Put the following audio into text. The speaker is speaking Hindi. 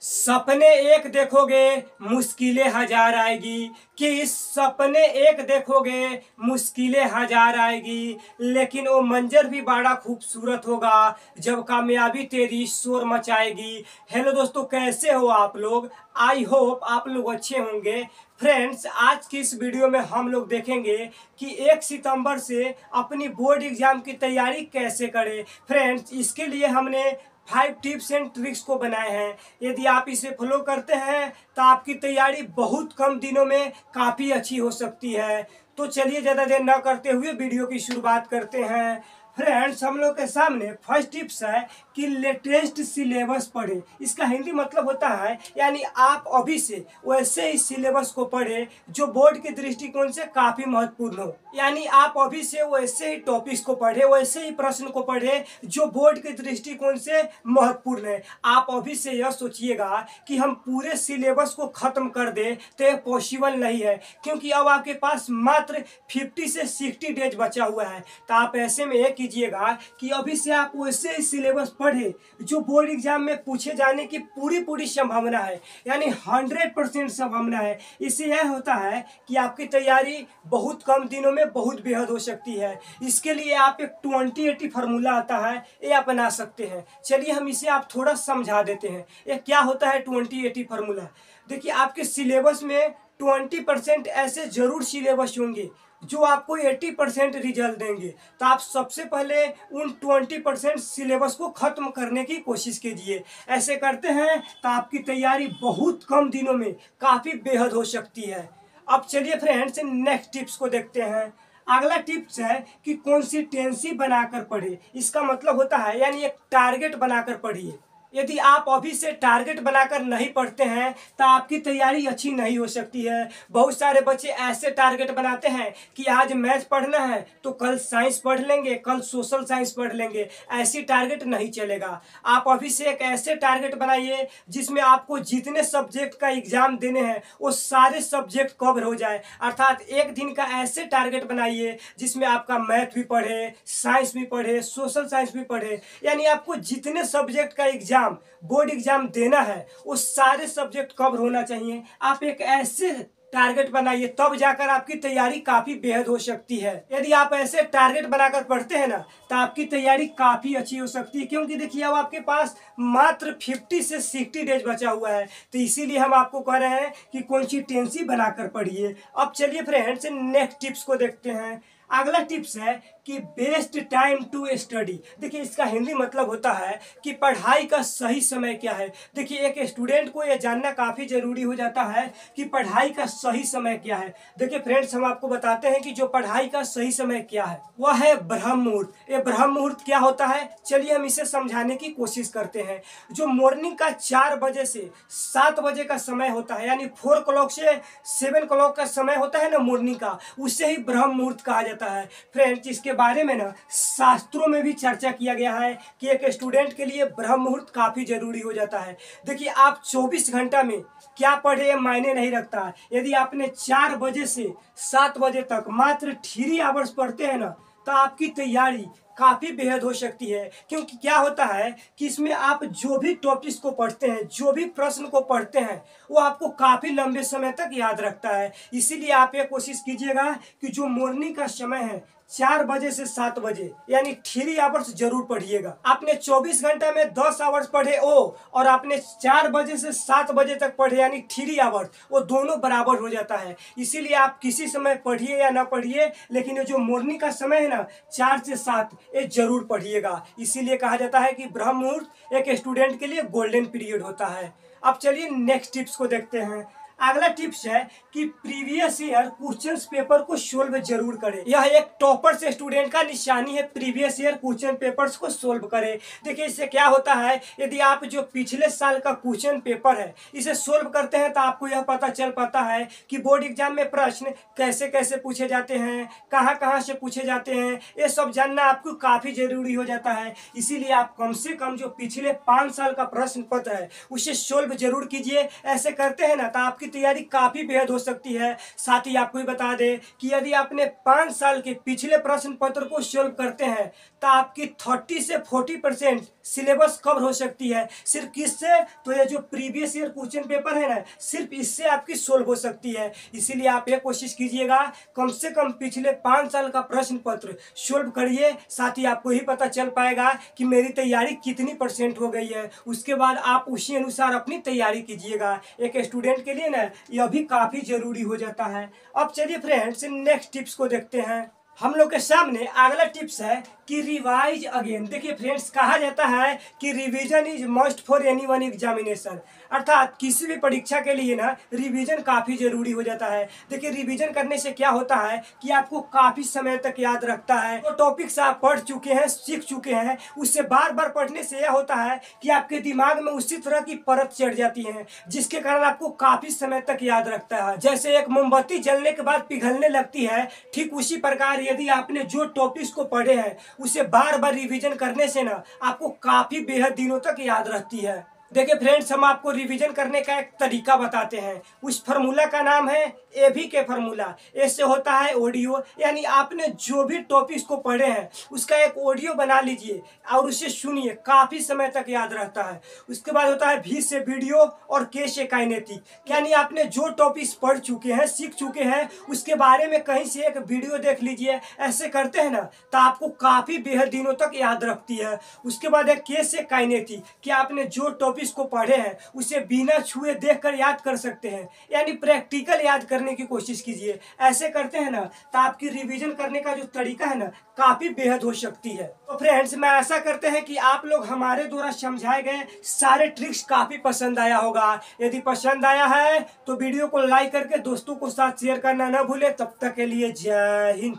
सपने एक देखोगे मुश्किलें हजार आएगी कि सपने एक देखोगे मुश्किलें हजार आएगी, लेकिन वो मंजर भी बड़ा खूबसूरत होगा जब कामयाबी तेरी शोर मचाएगी। हेलो दोस्तों, कैसे हो आप लोग? आई होप आप लोग अच्छे होंगे। फ्रेंड्स, आज की इस वीडियो में हम लोग देखेंगे कि 1 सितंबर से अपनी बोर्ड एग्जाम की तैयारी कैसे करें। फ्रेंड्स, इसके लिए हमने 5 टिप्स एंड ट्रिक्स को बनाए हैं। यदि आप इसे फॉलो करते हैं तो आपकी तैयारी बहुत कम दिनों में काफ़ी अच्छी हो सकती है। तो चलिए ज़्यादा देर न करते हुए वीडियो की शुरुआत करते हैं। फ्रेंड्स, हम लोग के सामने फर्स्ट टिप्स है कि लेटेस्ट सिलेबस पढ़ें। इसका हिंदी मतलब होता है यानी आप अभी से वैसे ही सिलेबस को पढ़ें जो बोर्ड के दृष्टिकोण से काफ़ी महत्वपूर्ण हो। यानी आप अभी से वैसे ही टॉपिक्स को पढ़ें, वैसे ही प्रश्न को पढ़ें जो बोर्ड के दृष्टिकोण से महत्वपूर्ण है। आप अभी से यह सोचिएगा कि हम पूरे सिलेबस को खत्म कर दें तो यह पॉसिबल नहीं है, क्योंकि अब आपके पास मात्र 50 से 60 डेज बचा हुआ है। तो आप ऐसे में एक कीजिएगा कि अभी से आप वैसे ही सिलेबस पढ़े जो बोर्ड एग्जाम में पूछे जाने की पूरी संभावना है, यानी 100% संभावना है। इससे यह होता है कि आपकी तैयारी बहुत कम दिनों में बहुत बेहद हो सकती है। इसके लिए आप एक 20-80 फार्मूला आता है, ये अपना सकते हैं। चलिए हम इसे आप थोड़ा समझा देते हैं। ये क्या होता है 20-80 फार्मूला? देखिए, आपके सिलेबस में 20% ऐसे जरूर सिलेबस होंगे जो आपको 80% रिजल्ट देंगे। तो आप सबसे पहले उन 20% सिलेबस को खत्म करने की कोशिश कीजिए। ऐसे करते हैं तो आपकी तैयारी बहुत कम दिनों में काफ़ी बेहद हो सकती है। अब चलिए फ्रेंड्स, नेक्स्ट टिप्स को देखते हैं। अगला टिप्स है कि कंसिस्टेंसी बनाकर पढ़े। इसका मतलब होता है यानी एक टारगेट बनाकर पढ़िए। यदि आप अभी से टारगेट बनाकर नहीं पढ़ते हैं तो आपकी तैयारी अच्छी नहीं हो सकती है। बहुत सारे बच्चे ऐसे टारगेट बनाते हैं कि आज मैथ पढ़ना है तो कल साइंस पढ़ लेंगे, कल सोशल साइंस पढ़ लेंगे। ऐसी टारगेट नहीं चलेगा। आप अभी से एक ऐसे टारगेट बनाइए जिसमें आपको जितने सब्जेक्ट का एग्जाम देने हैं वो सारे सब्जेक्ट कवर हो जाए। अर्थात एक दिन का ऐसे टारगेट बनाइए जिसमें आपका मैथ भी पढ़े, साइंस भी पढ़े, सोशल साइंस भी पढ़े। यानी आपको जितने सब्जेक्ट का एग्जाम बोर्ड एग्जाम देना है वो सारे सब्जेक्ट कवर होना चाहिए। आप एक ऐसे टारगेट बनाइए, तब जाकर आपकी तैयारी काफी बेहद हो सकती है। यदि आप ऐसे टारगेट बनाकर पढ़ते हैं ना तो आपकी तैयारी काफी अच्छी हो सकती है, क्योंकि देखिए अब आपके पास मात्र 50 से 60 डेज बचा हुआ है। तो इसीलिए हम आपको कह रहे हैं कि कंसिस्टेंसी बनाकर पढ़िए। अब चलिए फ्रेंड्स, नेक्स्ट टिप्स को देखते हैं। अगला टिप्स है कि बेस्ट टाइम टू स्टडी। देखिए, इसका हिंदी मतलब होता है कि पढ़ाई का सही समय क्या है। देखिए, एक स्टूडेंट को यह जानना काफ़ी ज़रूरी हो जाता है कि पढ़ाई का सही समय क्या है। देखिए फ्रेंड्स, हम आपको बताते हैं कि जो पढ़ाई का सही समय क्या है वह है ब्रह्म मुहूर्त। ये ब्रह्म मुहूर्त क्या होता है, चलिए हम इसे समझाने की कोशिश करते हैं। जो मॉर्निंग का 4 बजे से 7 बजे का समय होता है, यानी 4 o'clock से 7 o'clock का समय होता है ना मॉर्निंग का, उससे ही ब्रह्म मुहूर्त कहा जाता है। फ्रेंड्स, इसके बारे में ना शास्त्रों में भी चर्चा किया गया है कि एक स्टूडेंट के लिए ब्रह्म मुहूर्त काफी जरूरी हो जाता है। देखिए, आप 24 घंटा में क्या पढ़े ये मायने नहीं रखता। यदि आपने 4 बजे से 7 बजे तक मात्र 3 आवर्स पढ़ते हैं ना तो आपकी तैयारी काफ़ी बेहद हो सकती है। क्योंकि क्या होता है कि इसमें आप जो भी टॉपिक्स को पढ़ते हैं, जो भी प्रश्न को पढ़ते हैं, वो आपको काफ़ी लंबे समय तक याद रखता है। इसीलिए आप ये कोशिश कीजिएगा कि जो मॉर्निंग का समय है 4 बजे से 7 बजे यानी 3 आवर्स जरूर पढ़िएगा। आपने 24 घंटा में 10 आवर्स पढ़े और आपने 4 बजे से 7 बजे तक पढ़े यानी 3 आवर्स, वो दोनों बराबर हो जाता है। इसीलिए आप किसी समय पढ़िए या ना पढ़िए, लेकिन ये जो मॉर्निंग का समय है ना 4 से 7, ये जरूर पढ़िएगा। इसीलिए कहा जाता है कि ब्रह्म मुहूर्त एक स्टूडेंट के लिए गोल्डन पीरियड होता है। अब चलिए नेक्स्ट टिप्स को देखते हैं। अगला टिप्स है कि प्रीवियस ईयर क्वेश्चन पेपर को सोल्व जरूर करें। यह एक टॉपर से स्टूडेंट का निशानी है, प्रीवियस ईयर क्वेश्चन पेपर्स को सोल्व करें। देखिए, इससे क्या होता है, यदि आप जो पिछले साल का क्वेश्चन पेपर है इसे सोल्व करते हैं तो आपको यह पता चल पाता है कि बोर्ड एग्जाम में प्रश्न कैसे कैसे पूछे जाते हैं, कहाँ कहाँ से पूछे जाते हैं। ये सब जानना आपको काफ़ी जरूरी हो जाता है। इसीलिए आप कम से कम जो पिछले 5 साल का प्रश्न पत्र है उसे सोल्व जरूर कीजिए। ऐसे करते हैं ना तो आपकी तैयारी काफी बेहद हो सकती है। साथ ही आपको भी बता दें कि यदि आपने 5 साल के पिछले प्रश्न पत्र को सोल्व करते हैं तो तो आपकी 30 से 40% सिलेबस कवर हो सकती है। सिर्फ किससे? तो ये जो प्रीवियस ईयर क्वेश्चन पेपर है ना, सिर्फ इससे आपकी सोल्व हो सकती है। इसीलिए आप ये कोशिश कीजिएगा कम से कम पिछले 5 साल का प्रश्न पत्र सोल्व करिए, साथ ही आपको ही पता चल पाएगा कि मेरी तैयारी कितनी % हो गई है। उसके बाद आप उसी अनुसार अपनी तैयारी कीजिएगा। एक स्टूडेंट के लिए ना यह भी काफ़ी ज़रूरी हो जाता है। अब चलिए फ्रेंड्स नेक्स्ट टिप्स को देखते हैं। हम लोग के सामने अगला टिप्स है कि रिवाइज अगेन। देखिए फ्रेंड्स, कहा जाता है कि revision is must for any one examination, अर्थात किसी भी परीक्षा के लिए ना रिवीजन काफ़ी ज़रूरी हो जाता है। देखिए रिवीजन करने से क्या होता है कि आपको काफ़ी समय तक याद रखता है। तो टॉपिक्स आप पढ़ चुके हैं, सीख चुके हैं, उससे बार बार पढ़ने से यह होता है कि आपके दिमाग में उसी तरह की परत चढ़ जाती है, जिसके कारण आपको काफ़ी समय तक याद रखता है। जैसे एक मोमबत्ती जलने के बाद पिघलने लगती है, ठीक उसी प्रकार यदि आपने जो टॉपिक्स को पढ़े हैं उसे बार बार रिवीजन करने से ना आपको काफी बेहद दिनों तक याद रहती है। देखिए फ्रेंड्स, हम आपको रिवीजन करने का एक तरीका बताते हैं। उस फार्मूला का नाम है एबी के फार्मूला। इससे होता है ऑडियो, यानी आपने जो भी टॉपिक्स को पढ़े हैं उसका एक ऑडियो बना लीजिए और उसे सुनिए, काफ़ी समय तक याद रहता है। उसके बाद होता है भी से वीडियो और के से काइनेटिक, यानी आपने जो टॉपिक्स पढ़ चुके हैं, सीख चुके हैं, उसके बारे में कहीं से एक वीडियो देख लीजिए। ऐसे करते हैं ना तो आपको काफ़ी बेहद दिनों तक याद रखती है। उसके बाद है के से काइनेटिक, कि आपने जो टॉपिक्स को पढ़े हैं उसे बिना छुए देखकर याद कर सकते हैं, यानी प्रैक्टिकल याद करने की कोशिश कीजिए। ऐसे करते हैं ना तो आपकी रिवीजन करने का जो तरीका है ना काफी बेहद हो सकती है। तो फ्रेंड्स, मैं आशा करते हैं कि आप लोग हमारे द्वारा समझाए गए सारे ट्रिक्स काफी पसंद आया होगा। यदि पसंद आया है तो वीडियो को लाइक करके दोस्तों को साथ शेयर करना न भूले। तब तक के लिए जय हिंद।